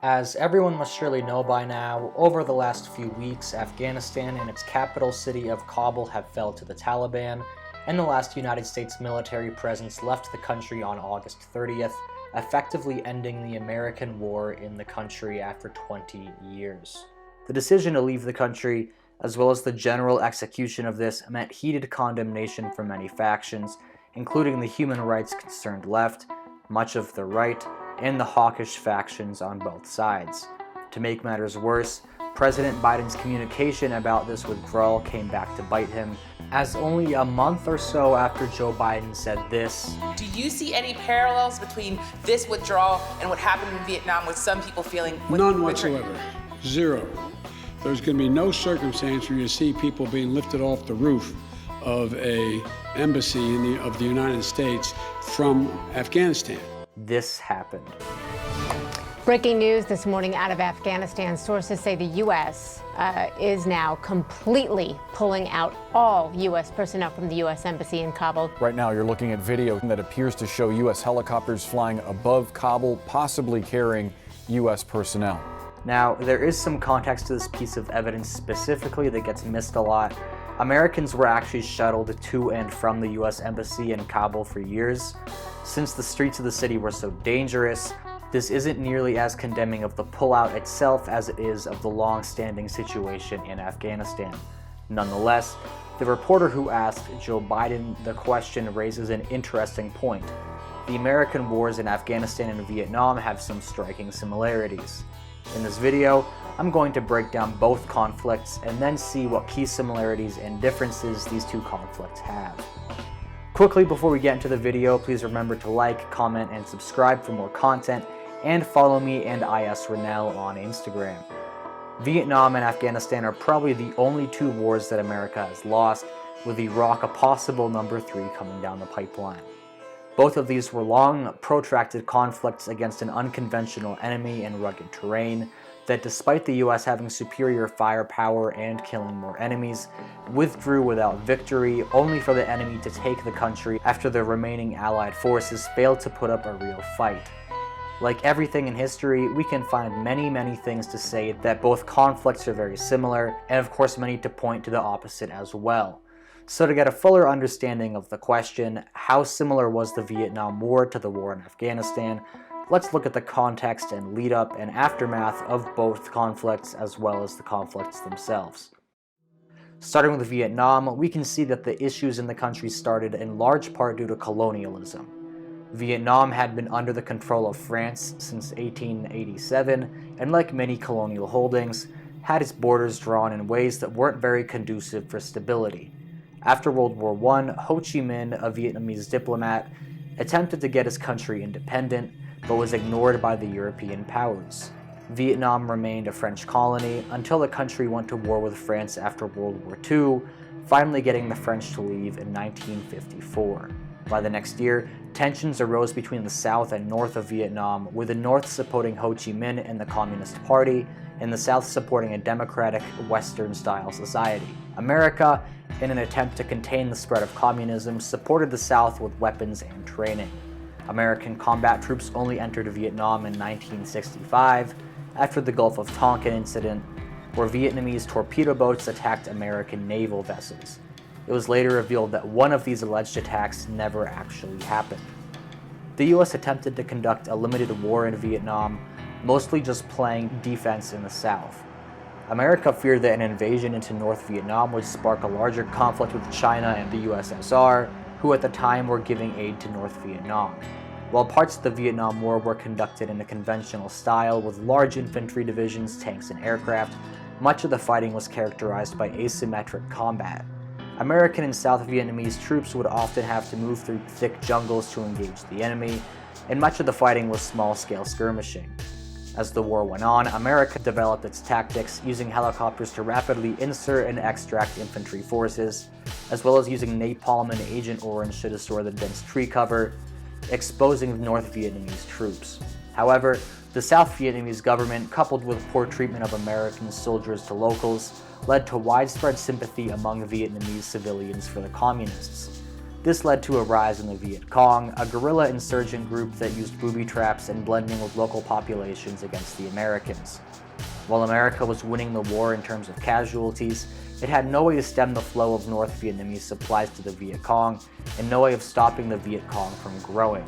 As everyone must surely know by now, over the last few weeks, Afghanistan and its capital city of Kabul have fell to the Taliban, and the last United States military presence left the country on August 30th, effectively ending the American war in the country after 20 years. The decision to leave the country, as well as the general execution of this, meant heated condemnation from many factions, including the human rights concerned left, much of the right, and the hawkish factions on both sides. To make matters worse, President Biden's communication about this withdrawal came back to bite him, as only a month or so after Joe Biden said this. Do you see any parallels between this withdrawal and what happened in Vietnam, with some people feeling... None whatsoever. Zero. There's going to be no circumstance where you see people being lifted off the roof of an embassy of the United States from Afghanistan. This happened. Breaking news this morning out of Afghanistan. Sources say the U.S. Is now completely pulling out all U.S. personnel from the U.S. Embassy in Kabul. Right now, you're looking at video that appears to show U.S. helicopters flying above Kabul, possibly carrying U.S. personnel. Now, there is some context to this piece of evidence specifically that gets missed a lot. Americans were actually shuttled to and from the U.S. Embassy in Kabul for years. Since the streets of the city were so dangerous, this isn't nearly as condemning of the pullout itself as it is of the long-standing situation in Afghanistan. Nonetheless, the reporter who asked Joe Biden the question raises an interesting point. The American wars in Afghanistan and Vietnam have some striking similarities. In this video, I'm going to break down both conflicts and then see what key similarities and differences these two conflicts have. Quickly before we get into the video, please remember to like, comment, and subscribe for more content, and follow me and IS Rennell on Instagram. Vietnam and Afghanistan are probably the only two wars that America has lost, with Iraq a possible number 3 coming down the pipeline. Both of these were long, protracted conflicts against an unconventional enemy in rugged terrain that, despite the US having superior firepower and killing more enemies, withdrew without victory, only for the enemy to take the country after the remaining Allied forces failed to put up a real fight. Like everything in history, we can find many things to say that both conflicts are very similar, and of course many to point to the opposite as well. So to get a fuller understanding of the question, how similar was the Vietnam War to the war in Afghanistan, let's look at the context and lead up and aftermath of both conflicts as well as the conflicts themselves. Starting with Vietnam, we can see that the issues in the country started in large part due to colonialism. Vietnam had been under the control of France since 1887, and like many colonial holdings, had its borders drawn in ways that weren't very conducive for stability. After World War I, Ho Chi Minh, a Vietnamese diplomat, attempted to get his country independent, but was ignored by the European powers. Vietnam remained a French colony until the country went to war with France after World War II, finally getting the French to leave in 1954. By the next year, tensions arose between the south and north of Vietnam, with the north supporting Ho Chi Minh and the Communist Party, and the south supporting a democratic, Western-style society. America, in an attempt to contain the spread of communism, supported the south with weapons and training. American combat troops only entered Vietnam in 1965, after the Gulf of Tonkin incident, where Vietnamese torpedo boats attacked American naval vessels. It was later revealed that one of these alleged attacks never actually happened. The US attempted to conduct a limited war in Vietnam, mostly just playing defense in the south. America feared that an invasion into North Vietnam would spark a larger conflict with China and the USSR, who at the time were giving aid to North Vietnam. While parts of the Vietnam War were conducted in a conventional style with large infantry divisions, tanks, and aircraft, much of the fighting was characterized by asymmetric combat. American and South Vietnamese troops would often have to move through thick jungles to engage the enemy, and much of the fighting was small-scale skirmishing. As the war went on, America developed its tactics, using helicopters to rapidly insert and extract infantry forces, as well as using napalm and Agent Orange to destroy the dense tree cover, exposing North Vietnamese troops. However, the South Vietnamese government, coupled with poor treatment of American soldiers to locals, led to widespread sympathy among Vietnamese civilians for the communists. This led to a rise in the Viet Cong, a guerrilla insurgent group that used booby traps and blending with local populations against the Americans. While America was winning the war in terms of casualties, it had no way to stem the flow of North Vietnamese supplies to the Viet Cong, and no way of stopping the Viet Cong from growing.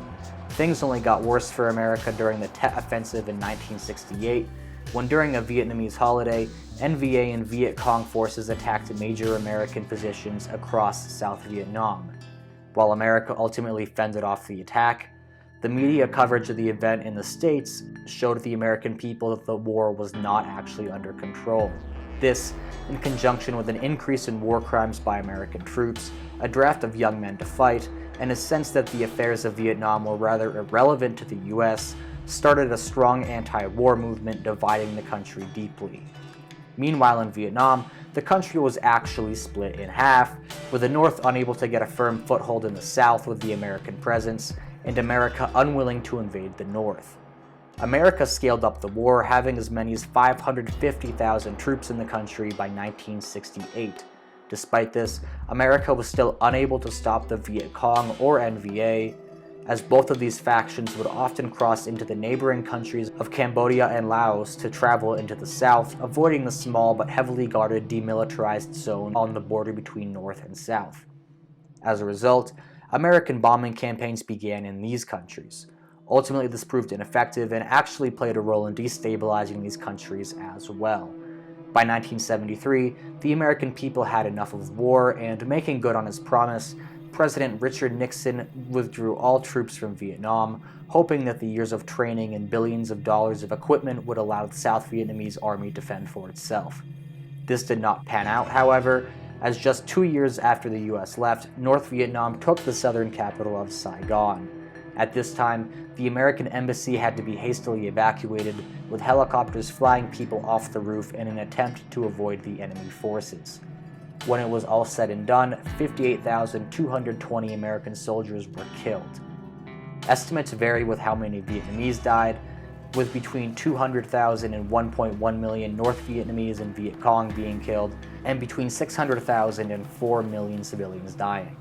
Things only got worse for America during the Tet Offensive in 1968, when during a Vietnamese holiday, NVA and Viet Cong forces attacked major American positions across South Vietnam. While America ultimately fended off the attack, the media coverage of the event in the States showed the American people that the war was not actually under control. This, in conjunction with an increase in war crimes by American troops, a draft of young men to fight, and a sense that the affairs of Vietnam were rather irrelevant to the US, started a strong anti-war movement dividing the country deeply. Meanwhile, in Vietnam, the country was actually split in half, with the North unable to get a firm foothold in the South with the American presence, and America unwilling to invade the North. America scaled up the war, having as many as 550,000 troops in the country by 1968. Despite this, America was still unable to stop the Viet Cong or NVA, as both of these factions would often cross into the neighboring countries of Cambodia and Laos to travel into the south, avoiding the small but heavily guarded demilitarized zone on the border between North and South. As a result, American bombing campaigns began in these countries. Ultimately, this proved ineffective and actually played a role in destabilizing these countries as well. By 1973, the American people had enough of war, and making good on his promise, President Richard Nixon withdrew all troops from Vietnam, hoping that the years of training and billions of dollars of equipment would allow the South Vietnamese army to fend for itself. This did not pan out, however, as just 2 years after the US left, North Vietnam took the southern capital of Saigon. At this time, the American embassy had to be hastily evacuated, with helicopters flying people off the roof in an attempt to avoid the enemy forces. When it was all said and done, 58,220 American soldiers were killed. Estimates vary with how many Vietnamese died, with between 200,000 and 1.1 million North Vietnamese and Viet Cong being killed, and between 600,000 and 4 million civilians dying.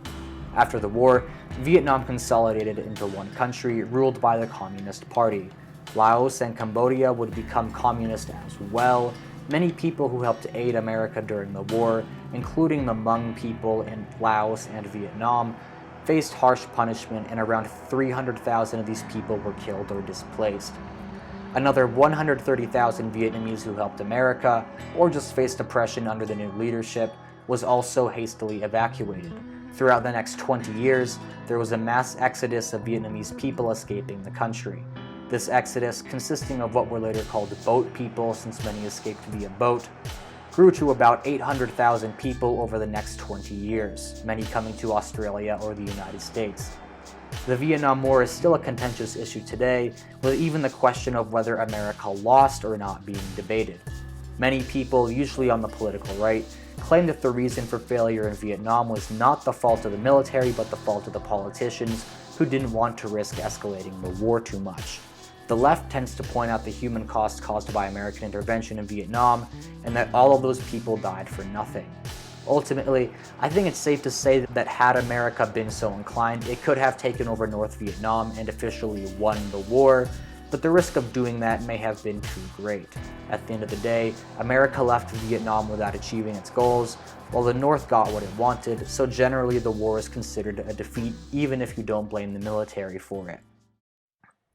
After the war, Vietnam consolidated into one country, ruled by the Communist Party. Laos and Cambodia would become communist as well. Many people who helped aid America during the war, including the Hmong people in Laos and Vietnam, faced harsh punishment, and around 300,000 of these people were killed or displaced. Another 130,000 Vietnamese who helped America, or just faced oppression under the new leadership, was also hastily evacuated. Throughout the next 20 years, there was a mass exodus of Vietnamese people escaping the country. This exodus, consisting of what were later called boat people, since many escaped via boat, grew to about 800,000 people over the next 20 years, many coming to Australia or the United States. The Vietnam War is still a contentious issue today, with even the question of whether America lost or not being debated. Many people, usually on the political right, claim that the reason for failure in Vietnam was not the fault of the military, but the fault of the politicians who didn't want to risk escalating the war too much. The left tends to point out the human cost caused by American intervention in Vietnam, and that all of those people died for nothing. Ultimately, I think it's safe to say that had America been so inclined, it could have taken over North Vietnam and officially won the war, but the risk of doing that may have been too great. At the end of the day, America left Vietnam without achieving its goals, while the North got what it wanted, so generally the war is considered a defeat, even if you don't blame the military for it.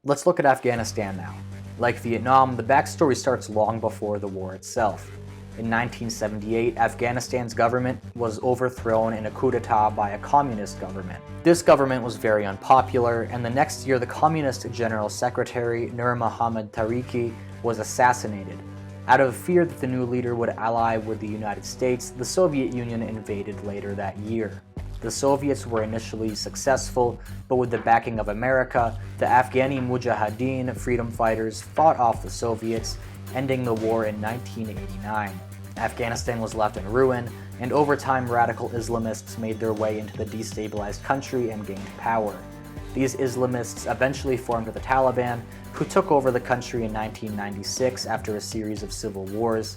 Let's look at Afghanistan now. Like Vietnam, the backstory starts long before the war itself. In 1978, Afghanistan's government was overthrown in a coup d'etat by a communist government. This government was very unpopular, and the next year the communist general secretary, Nur Muhammad Tariqi, was assassinated. Out of fear that the new leader would ally with the United States, the Soviet Union invaded later that year. The Soviets were initially successful, but with the backing of America, the Afghani Mujahideen freedom fighters fought off the Soviets, ending the war in 1989. Afghanistan was left in ruin, and over time radical Islamists made their way into the destabilized country and gained power. These Islamists eventually formed the Taliban, who took over the country in 1996 after a series of civil wars,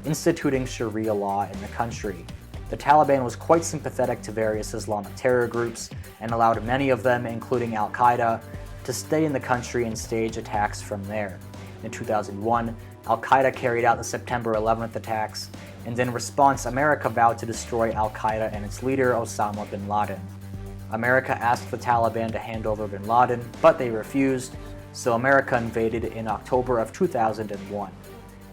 instituting Sharia law in the country. The Taliban was quite sympathetic to various Islamic terror groups and allowed many of them, including Al-Qaeda, to stay in the country and stage attacks from there. In 2001, Al-Qaeda carried out the September 11th attacks, and in response, America vowed to destroy Al-Qaeda and its leader, Osama bin Laden. America asked the Taliban to hand over bin Laden, but they refused, so America invaded in October of 2001.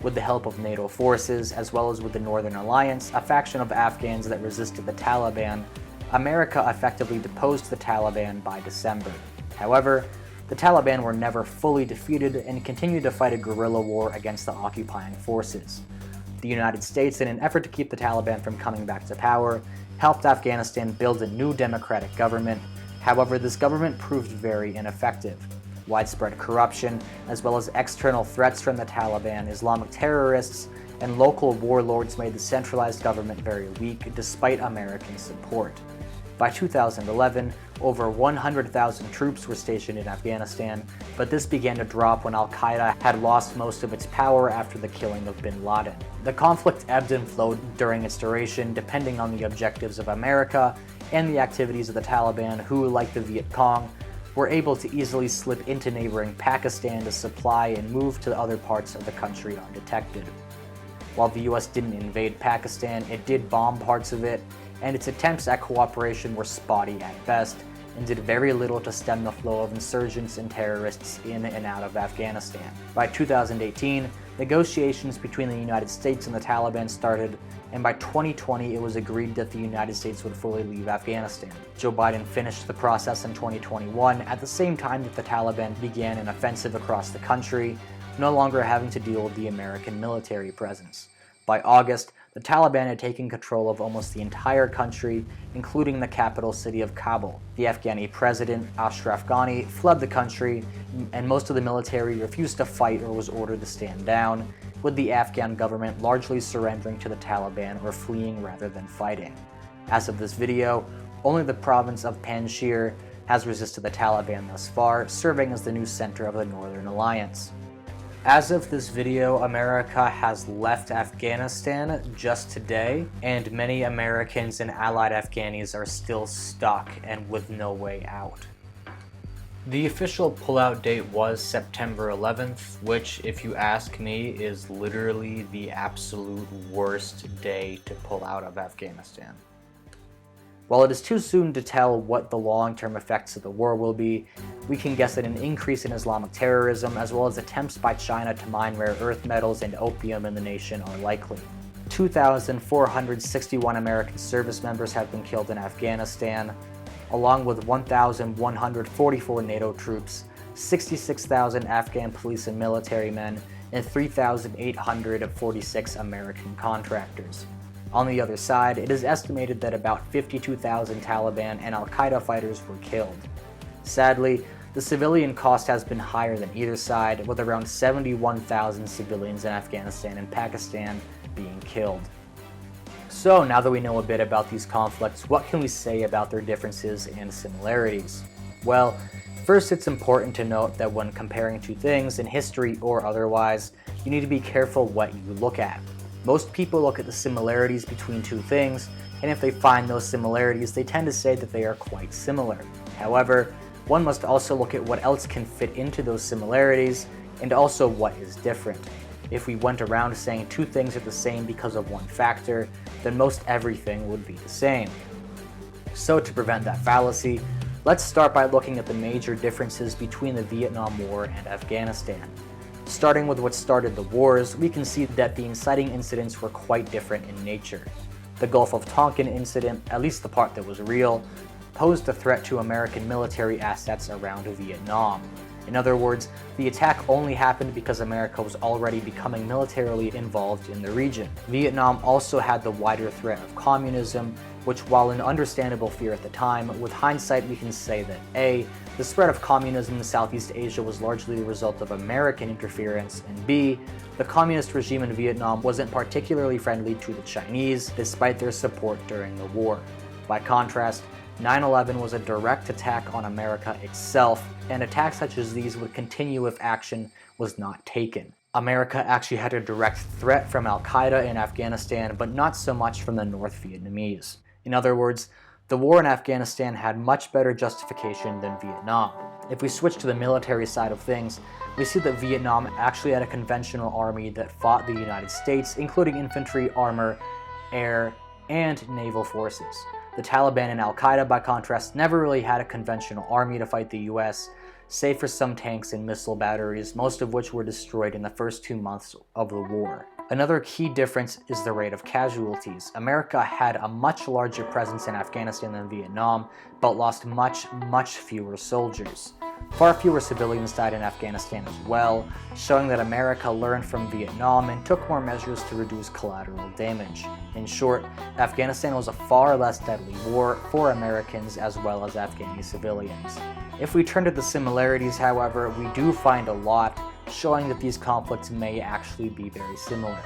With the help of NATO forces, as well as with the Northern Alliance, a faction of Afghans that resisted the Taliban, America effectively deposed the Taliban by December. However, the Taliban were never fully defeated and continued to fight a guerrilla war against the occupying forces. The United States, in an effort to keep the Taliban from coming back to power, helped Afghanistan build a new democratic government. However, this government proved very ineffective. Widespread corruption, as well as external threats from the Taliban, Islamic terrorists, and local warlords made the centralized government very weak despite American support. By 2011, over 100,000 troops were stationed in Afghanistan, but this began to drop when Al-Qaeda had lost most of its power after the killing of bin Laden. The conflict ebbed and flowed during its duration, depending on the objectives of America and the activities of the Taliban, who, like the Viet Cong, were able to easily slip into neighboring Pakistan to supply and move to other parts of the country undetected. While the US didn't invade Pakistan, it did bomb parts of it, and its attempts at cooperation were spotty at best, and did very little to stem the flow of insurgents and terrorists in and out of Afghanistan. By 2018, negotiations between the United States and the Taliban started, and by 2020 it was agreed that the United States would fully leave Afghanistan. Joe Biden finished the process in 2021 at the same time that the Taliban began an offensive across the country, no longer having to deal with the American military presence. By August, the Taliban had taken control of almost the entire country, including the capital city of Kabul. The Afghani president, Ashraf Ghani, fled the country, and most of the military refused to fight or was ordered to stand down, with the Afghan government largely surrendering to the Taliban or fleeing rather than fighting. As of this video, only the province of Panjshir has resisted the Taliban thus far, serving as the new center of the Northern Alliance. As of this video, America has left Afghanistan just today, and many Americans and allied Afghanis are still stuck and with no way out. The official pullout date was September 11th, which, if you ask me, is literally the absolute worst day to pull out of Afghanistan. While it is too soon to tell what the long-term effects of the war will be, we can guess that an increase in Islamic terrorism, as well as attempts by China to mine rare earth metals and opium in the nation, are likely. 2,461 American service members have been killed in Afghanistan, along with 1,144 NATO troops, 66,000 Afghan police and military men, and 3,846 American contractors. On the other side, it is estimated that about 52,000 Taliban and Al-Qaeda fighters were killed. Sadly, the civilian cost has been higher than either side, with around 71,000 civilians in Afghanistan and Pakistan being killed. So now that we know a bit about these conflicts, what can we say about their differences and similarities? Well, first, it's important to note that when comparing two things in history or otherwise, you need to be careful what you look at. Most people look at the similarities between two things, and if they find those similarities, they tend to say that they are quite similar. However, one must also look at what else can fit into those similarities, and also what is different. If we went around saying two things are the same because of one factor, then most everything would be the same. So to prevent that fallacy, let's start by looking at the major differences between the Vietnam War and Afghanistan. Starting with what started the wars, we can see that the inciting incidents were quite different in nature. The Gulf of Tonkin incident, at least the part that was real, posed a threat to American military assets around Vietnam. In other words, the attack only happened because America was already becoming militarily involved in the region. Vietnam also had the wider threat of communism, which, while an understandable fear at the time, with hindsight we can say that A, the spread of communism in Southeast Asia was largely the result of American interference, and B, the communist regime in Vietnam wasn't particularly friendly to the Chinese, despite their support during the war. By contrast, 9/11 was a direct attack on America itself, and attacks such as these would continue if action was not taken. America actually had a direct threat from Al-Qaeda in Afghanistan, but not so much from the North Vietnamese. In other words, the war in Afghanistan had much better justification than Vietnam. If we switch to the military side of things, we see that Vietnam actually had a conventional army that fought the United States, including infantry, armor, air, and naval forces. The Taliban and Al-Qaeda, by contrast, never really had a conventional army to fight the US, save for some tanks and missile batteries, most of which were destroyed in the first 2 months of the war. Another key difference is the rate of casualties. America had a much larger presence in Afghanistan than Vietnam, but lost much fewer soldiers. Far fewer civilians died in Afghanistan as well, showing that America learned from Vietnam and took more measures to reduce collateral damage. In short, Afghanistan was a far less deadly war for Americans as well as Afghani civilians. If we turn to the similarities, however, we do find a lot, showing that these conflicts may actually be very similar.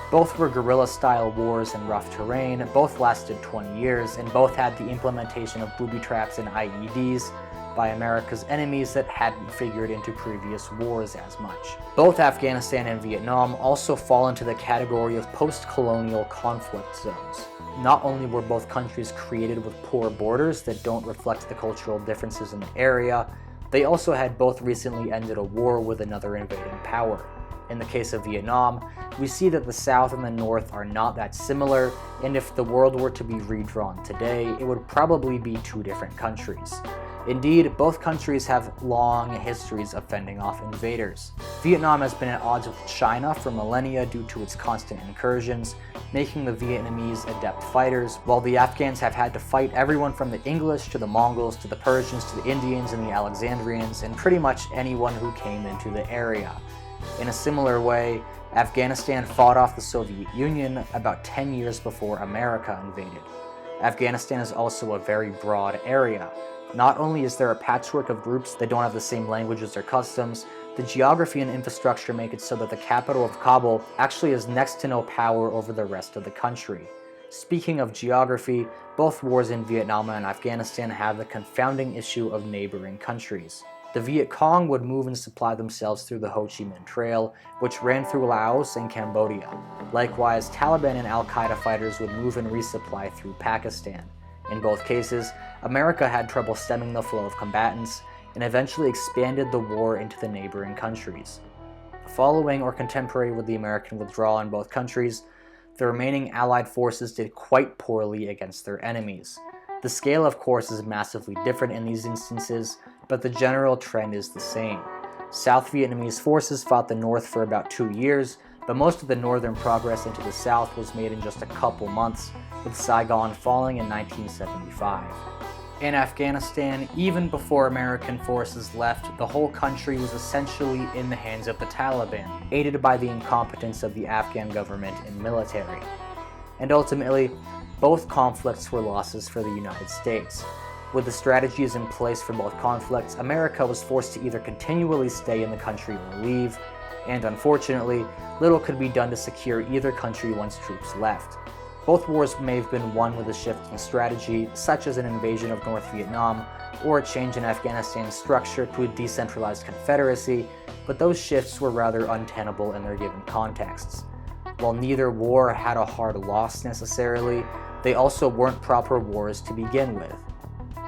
Both were guerrilla-style wars in rough terrain, both lasted 20 years, and both had the implementation of booby traps and IEDs by America's enemies that hadn't figured into previous wars as much. Both Afghanistan and Vietnam also fall into the category of post-colonial conflict zones. Not only were both countries created with poor borders that don't reflect the cultural differences in the area, they also had both recently ended a war with another invading power. In the case of Vietnam, we see that the South and the North are not that similar, and if the world were to be redrawn today, it would probably be two different countries. Indeed, both countries have long histories of fending off invaders. Vietnam has been at odds with China for millennia due to its constant incursions, making the Vietnamese adept fighters, while the Afghans have had to fight everyone from the English to the Mongols to the Persians to the Indians and the Alexandrians, and pretty much anyone who came into the area. In a similar way, Afghanistan fought off the Soviet Union about 10 years before America invaded. Afghanistan is also a very broad area. Not only is there a patchwork of groups that don't have the same languages or customs, the geography and infrastructure make it so that the capital of Kabul actually has next to no power over the rest of the country. Speaking of geography, both wars in Vietnam and Afghanistan have the confounding issue of neighboring countries. The Viet Cong would move and supply themselves through the Ho Chi Minh Trail, which ran through Laos and Cambodia. Likewise, Taliban and Al-Qaeda fighters would move and resupply through Pakistan. In both cases, America had trouble stemming the flow of combatants and eventually expanded the war into the neighboring countries. Following or contemporary with the American withdrawal in both countries, the remaining Allied forces did quite poorly against their enemies. The scale, of course, is massively different in these instances, but the general trend is the same. South Vietnamese forces fought the North for about 2 years, but most of the northern progress into the South was made in just a couple months, with Saigon falling in 1975. In Afghanistan, even before American forces left, the whole country was essentially in the hands of the Taliban, aided by the incompetence of the Afghan government and military. And ultimately, both conflicts were losses for the United States. With the strategies in place for both conflicts, America was forced to either continually stay in the country or leave, and unfortunately, little could be done to secure either country once troops left. Both wars may have been won with a shift in strategy, such as an invasion of North Vietnam, or a change in Afghanistan's structure to a decentralized confederacy, but those shifts were rather untenable in their given contexts. While neither war had a hard loss necessarily, they also weren't proper wars to begin with.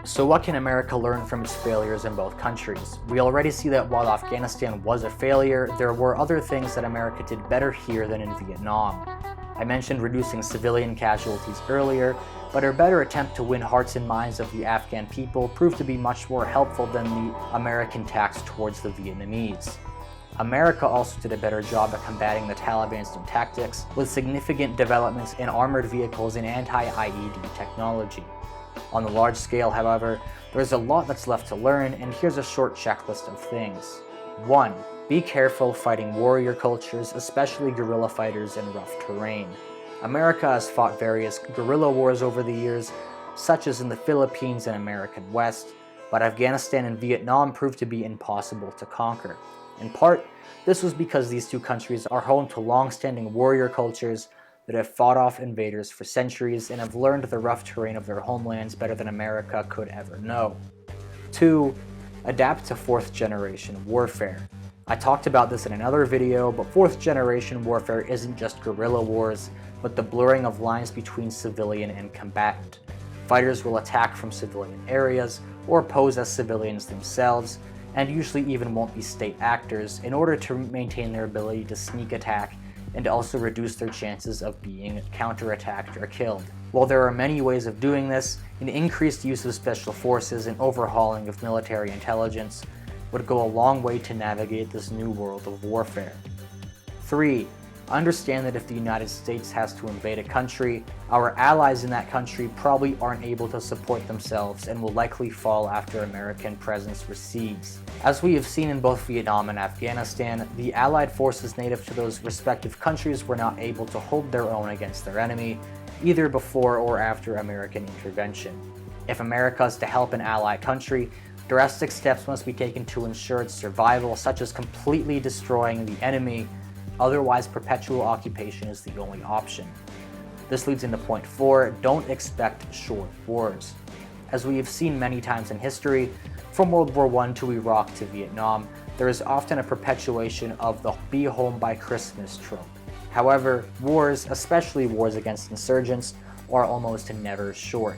So what can America learn from its failures in both countries? We already see that while Afghanistan was a failure, there were other things that America did better here than in Vietnam. I mentioned reducing civilian casualties earlier, but our better attempt to win hearts and minds of the Afghan people proved to be much more helpful than the American tax towards the Vietnamese. America also did a better job at combating the Taliban's new tactics, with significant developments in armored vehicles and anti-IED technology. On the large scale, however, there's a lot that's left to learn, and here's a short checklist of things. 1. Be careful fighting warrior cultures, especially guerrilla fighters in rough terrain. America has fought various guerrilla wars over the years, such as in the Philippines and American West, but Afghanistan and Vietnam proved to be impossible to conquer. In part, this was because these two countries are home to long-standing warrior cultures that have fought off invaders for centuries and have learned the rough terrain of their homelands better than America could ever know. 2. Adapt to fourth-generation warfare. I talked about this in another video, but fourth generation warfare isn't just guerrilla wars, but the blurring of lines between civilian and combatant. Fighters will attack from civilian areas or pose as civilians themselves, and usually even won't be state actors in order to maintain their ability to sneak attack and also reduce their chances of being counterattacked or killed. While there are many ways of doing this, an increased use of special forces and overhauling of military intelligence would go a long way to navigate this new world of warfare. 3. Understand that if the United States has to invade a country, our allies in that country probably aren't able to support themselves and will likely fall after American presence recedes. As we have seen in both Vietnam and Afghanistan, the Allied forces native to those respective countries were not able to hold their own against their enemy, either before or after American intervention. If America is to help an allied country, drastic steps must be taken to ensure its survival, such as completely destroying the enemy. Otherwise, perpetual occupation is the only option. This leads into point 4, don't expect short wars. As we have seen many times in history, from World War I to Iraq to Vietnam, there is often a perpetuation of the be home by Christmas trope. However, wars, especially wars against insurgents, are almost never short.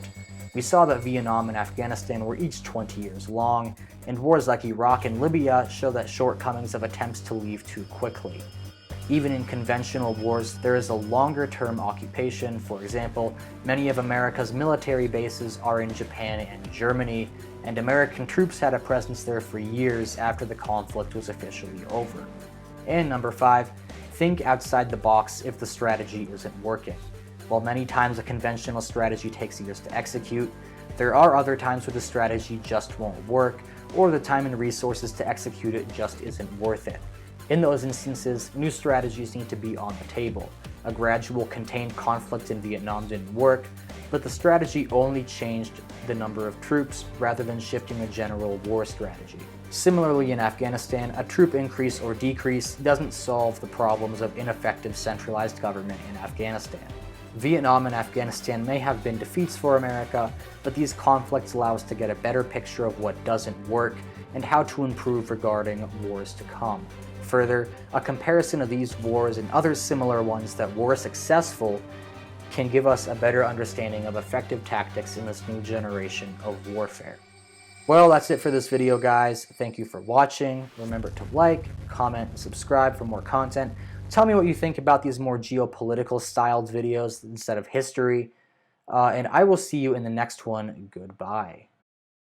We saw that Vietnam and Afghanistan were each 20 years long, and wars like Iraq and Libya show that shortcomings of attempts to leave too quickly. Even in conventional wars, there is a longer-term occupation. For example, many of America's military bases are in Japan and Germany, and American troops had a presence there for years after the conflict was officially over. And number 5, think outside the box if the strategy isn't working. While many times a conventional strategy takes years to execute, there are other times where the strategy just won't work, or the time and resources to execute it just isn't worth it. In those instances, new strategies need to be on the table. A gradual contained conflict in Vietnam didn't work, but the strategy only changed the number of troops rather than shifting the general war strategy. Similarly, in Afghanistan, a troop increase or decrease doesn't solve the problems of ineffective centralized government in Afghanistan. Vietnam and Afghanistan may have been defeats for America, but these conflicts allow us to get a better picture of what doesn't work and how to improve regarding wars to come. Further, a comparison of these wars and other similar ones that were successful can give us a better understanding of effective tactics in this new generation of warfare. Well, that's it for this video, guys. Thank you for watching. Remember to like, comment, and subscribe for more content. Tell me what you think about these more geopolitical styled videos instead of history. And I will see you in the next one. Goodbye.